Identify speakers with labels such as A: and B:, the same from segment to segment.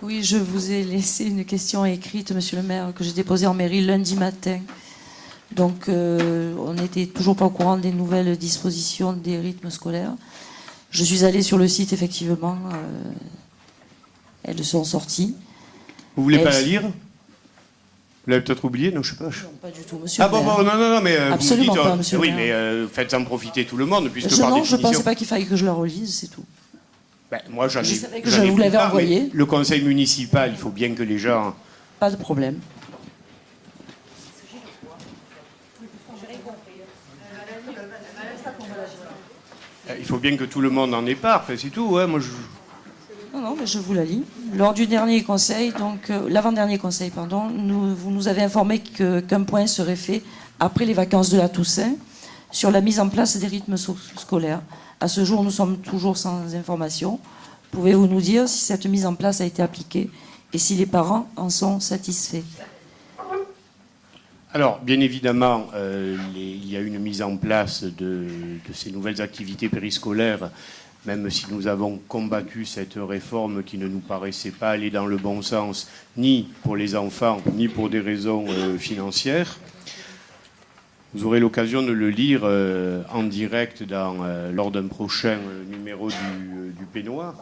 A: Oui, je vous ai laissé une question écrite, monsieur le maire, que j'ai déposée en mairie lundi matin. Donc, on n'était toujours pas au courant des nouvelles dispositions des rythmes scolaires. Je suis allée sur le site, effectivement. Elles sont sorties.
B: Vous voulez pas la lire? Vous l'avez peut-être oublié? Non, je sais pas.
A: Non, pas du tout, monsieur le maire.
B: Non, mais
A: absolument
B: vous me dites,
A: pas, monsieur
B: oui,
A: le maire.
B: mais faites en profiter tout le monde, puisque par
A: Non,
B: définition...
A: je ne pensais pas qu'il fallait que je la relise, c'est tout.
B: Ben, moi,
A: Je savais que je vous l'avais envoyé.
B: Le conseil municipal, il faut bien que les gens...
A: Pas de problème.
B: Il faut bien que tout le monde en ait part, c'est tout. Ouais, moi,
A: Non, mais je vous la lis. Lors du dernier conseil, donc l'avant-dernier conseil, pardon, vous nous avez informé qu'un point serait fait après les vacances de la Toussaint sur la mise en place des rythmes scolaires. À ce jour, nous sommes toujours sans information. Pouvez-vous nous dire si cette mise en place a été appliquée et si les parents en sont satisfaits?
B: Alors, bien évidemment, il y a une mise en place de ces nouvelles activités périscolaires, même si nous avons combattu cette réforme qui ne nous paraissait pas aller dans le bon sens, ni pour les enfants, ni pour des raisons financières. Vous aurez l'occasion de le lire en direct lors d'un prochain numéro du Peignoir.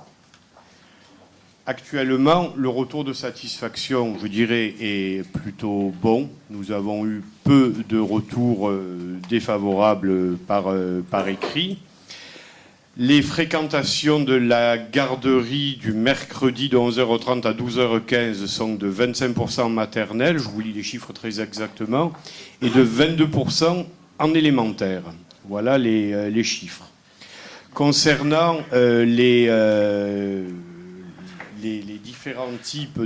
B: Actuellement, le retour de satisfaction, je dirais, est plutôt bon. Nous avons eu peu de retours défavorables par écrit. Les fréquentations de la garderie du mercredi de 11h30 à 12h15 sont de 25% en maternelle, je vous lis les chiffres très exactement, et de 22% en élémentaire. Voilà les chiffres. Concernant les différents types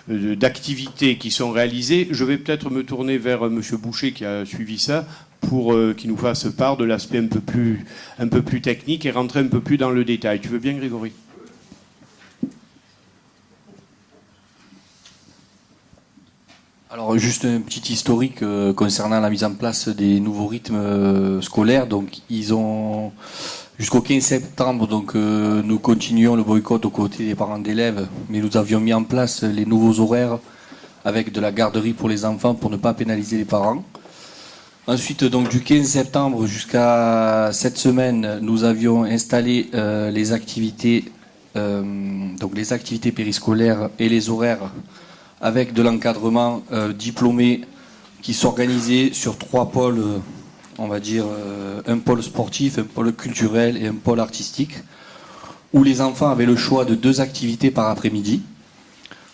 B: d'activités qui sont réalisées, je vais peut-être me tourner vers M. Boucher qui a suivi ça pour qu'il nous fasse part de l'aspect un peu plus technique et rentrer un peu plus dans le détail. Tu veux bien, Grégory?
C: Alors juste un petit historique concernant la mise en place des nouveaux rythmes scolaires. Donc ils ont jusqu'au 15 septembre, donc nous continuons le boycott aux côtés des parents d'élèves, mais nous avions mis en place les nouveaux horaires avec de la garderie pour les enfants pour ne pas pénaliser les parents. Ensuite, donc du 15 septembre jusqu'à cette semaine, nous avions installé les activités périscolaires et les horaires avec de l'encadrement diplômé qui s'organisait sur 3 pôles, on va dire un pôle sportif, un pôle culturel et un pôle artistique, où les enfants avaient le choix de 2 activités par après-midi,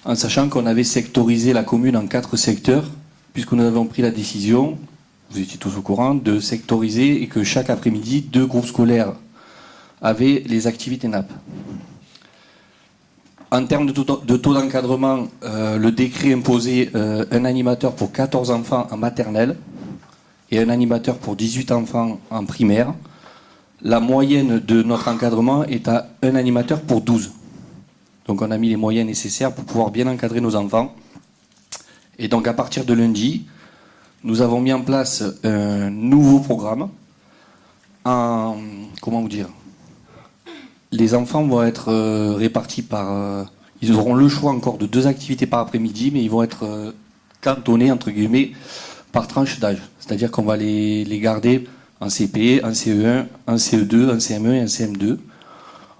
C: en sachant qu'on avait sectorisé la commune en 4 secteurs, puisque nous avons pris la décision, vous étiez tous au courant, de sectoriser et que chaque après-midi, 2 groupes scolaires avaient les activités NAP. En termes de taux d'encadrement, le décret imposait un animateur pour 14 enfants en maternelle et un animateur pour 18 enfants en primaire. La moyenne de notre encadrement est à un animateur pour 12. Donc on a mis les moyens nécessaires pour pouvoir bien encadrer nos enfants. Et donc à partir de lundi, nous avons mis en place un nouveau programme. Comment vous dire ? Les enfants vont être répartis par... ils auront le choix encore de 2 activités par après-midi, mais ils vont être cantonnés, entre guillemets, par tranche d'âge. C'est-à-dire qu'on va les garder en CP, en CE1, en CE2, en CM1 et en CM2.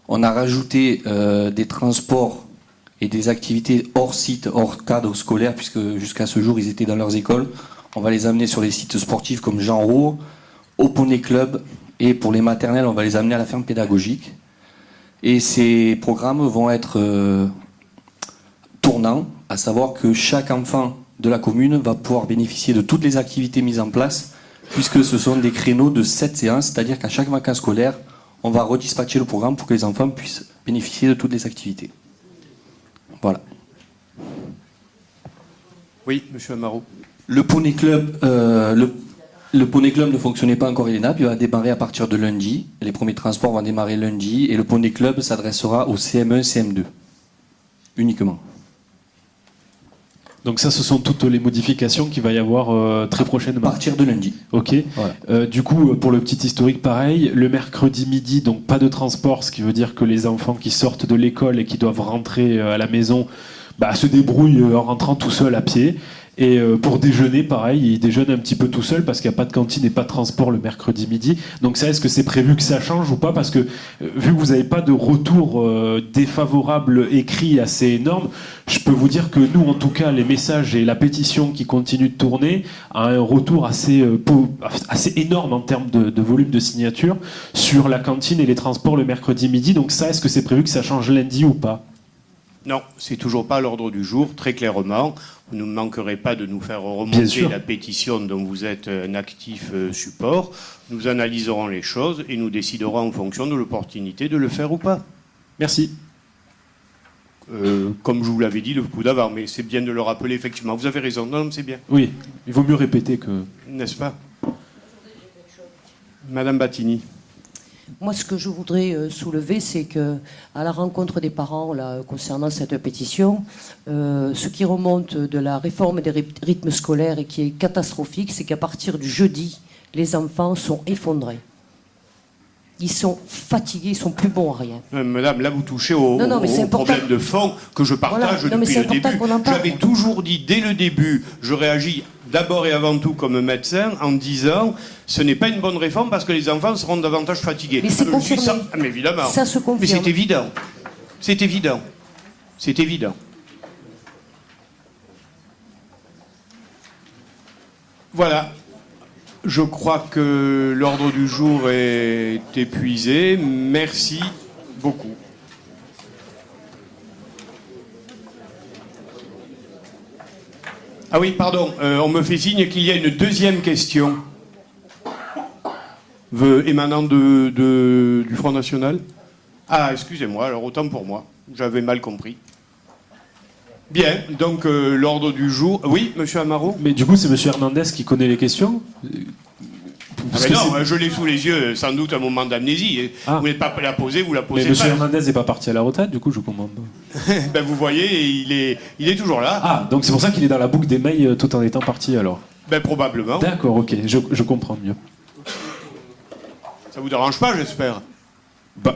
C: On a rajouté des transports et des activités hors site, hors cadre scolaire, puisque jusqu'à ce jour, ils étaient dans leurs écoles. On va les amener sur les sites sportifs comme Jean Rau, au Poney Club, et pour les maternelles, on va les amener à la ferme pédagogique. Et ces programmes vont être tournants, à savoir que chaque enfant de la commune va pouvoir bénéficier de toutes les activités mises en place, puisque ce sont des créneaux de 7 séances, c'est-à-dire qu'à chaque vacances scolaires, on va redispatcher le programme pour que les enfants puissent bénéficier de toutes les activités. Voilà.
B: Oui, monsieur Amaro.
C: Le Poney Club, le Poney Club ne fonctionnait pas encore, il va démarrer à partir de lundi. Les premiers transports vont démarrer lundi et le Poney Club s'adressera au CM1, CM2 uniquement.
D: Donc ça, ce sont toutes les modifications qu'il va y avoir très
C: À
D: prochainement.
C: partir de lundi.
D: Ok.
C: Voilà.
D: Du coup, pour le petit historique, pareil, le mercredi midi, donc pas de transport, ce qui veut dire que les enfants qui sortent de l'école et qui doivent rentrer à la maison se débrouillent en rentrant tout seuls à pied. Et pour déjeuner, pareil, ils déjeunent un petit peu tout seuls parce qu'il n'y a pas de cantine et pas de transport le mercredi midi. Donc ça, est-ce que c'est prévu que ça change ou pas? Parce que vu que vous n'avez pas de retour défavorable écrit assez énorme, je peux vous dire que nous, en tout cas, les messages et la pétition qui continue de tourner a un retour assez énorme en termes de volume de signatures sur la cantine et les transports le mercredi midi. Donc ça, est-ce que c'est prévu que ça change lundi ou pas?
B: Non, c'est toujours pas à l'ordre du jour, très clairement. Vous ne manquerez pas de nous faire
D: Bien
B: remonter
D: sûr.
B: la pétition dont vous êtes un actif support. Nous analyserons les choses et nous déciderons en fonction de l'opportunité de le faire ou pas.
D: Merci.
B: Comme je vous l'avais dit le coup d'avant, mais c'est bien de le rappeler, effectivement. Vous avez raison, non, c'est bien,
D: Oui, il vaut mieux répéter que...
B: n'est-ce pas? Madame Battini.
E: Moi, ce que je voudrais soulever, c'est que à la rencontre des parents là, concernant cette pétition, ce qui remonte de la réforme des rythmes scolaires et qui est catastrophique, c'est qu'à partir du jeudi, les enfants sont effondrés. Ils sont fatigués, ils sont plus bons à rien.
B: Madame, là vous touchez au
E: Non, mais c'est important.
B: problème de fond que je partage
E: Voilà. Non, mais
B: depuis
E: c'est
B: le
E: important
B: début.
E: qu'on en parle.
B: J'avais toujours dit dès le début, je réagis d'abord et avant tout comme médecin en disant ce n'est pas une bonne réforme parce que les enfants seront davantage fatigués.
E: Mais c'est
B: Je dis
E: confirmé.
B: ça, mais évidemment.
E: Ça se
B: Mais
E: confirme.
B: c'est évident. C'est évident. C'est évident. Voilà. Je crois que l'ordre du jour est épuisé. Merci beaucoup. Ah oui, pardon, on me fait signe qu'il y a une deuxième question émanant du Front National. Ah, excusez-moi, alors autant pour moi, j'avais mal compris. Bien, donc l'ordre du jour... Oui, monsieur Amaro?
D: Mais du coup, c'est monsieur Hernandez qui connaît les questions? Parce
B: Ah
D: que
B: ben
D: c'est-
B: non, je l'ai sous les yeux, sans doute un moment d'amnésie.
D: Ah.
B: Vous n'êtes pas la poser, vous la
D: Mais
B: posez
D: monsieur
B: pas.
D: Hernandez n'est pas parti à la retraite, du coup, je comprends pas.
B: Ben vous voyez, il est toujours là.
D: Ah, donc c'est pour ça qu'il est dans la boucle des mails tout en étant parti, alors.
B: Ben probablement.
D: D'accord, ok, je comprends mieux.
B: Ça vous dérange pas, j'espère?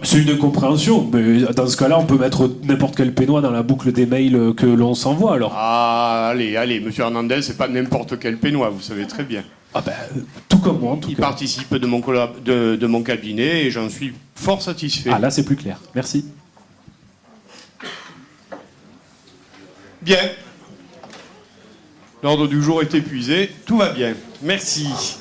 D: C'est une incompréhension, mais dans ce cas-là, on peut mettre n'importe quel pénois dans la boucle des mails que l'on s'envoie, alors.
B: Ah, allez, monsieur Hernandez, c'est pas n'importe quel pénois, vous savez très bien.
D: Ah ben, tout comme moi, en tout
B: Il
D: cas.
B: participe de mon cabinet et j'en suis fort satisfait.
D: Ah, là, c'est plus clair. Merci.
B: Bien. L'ordre du jour est épuisé. Tout va bien. Merci.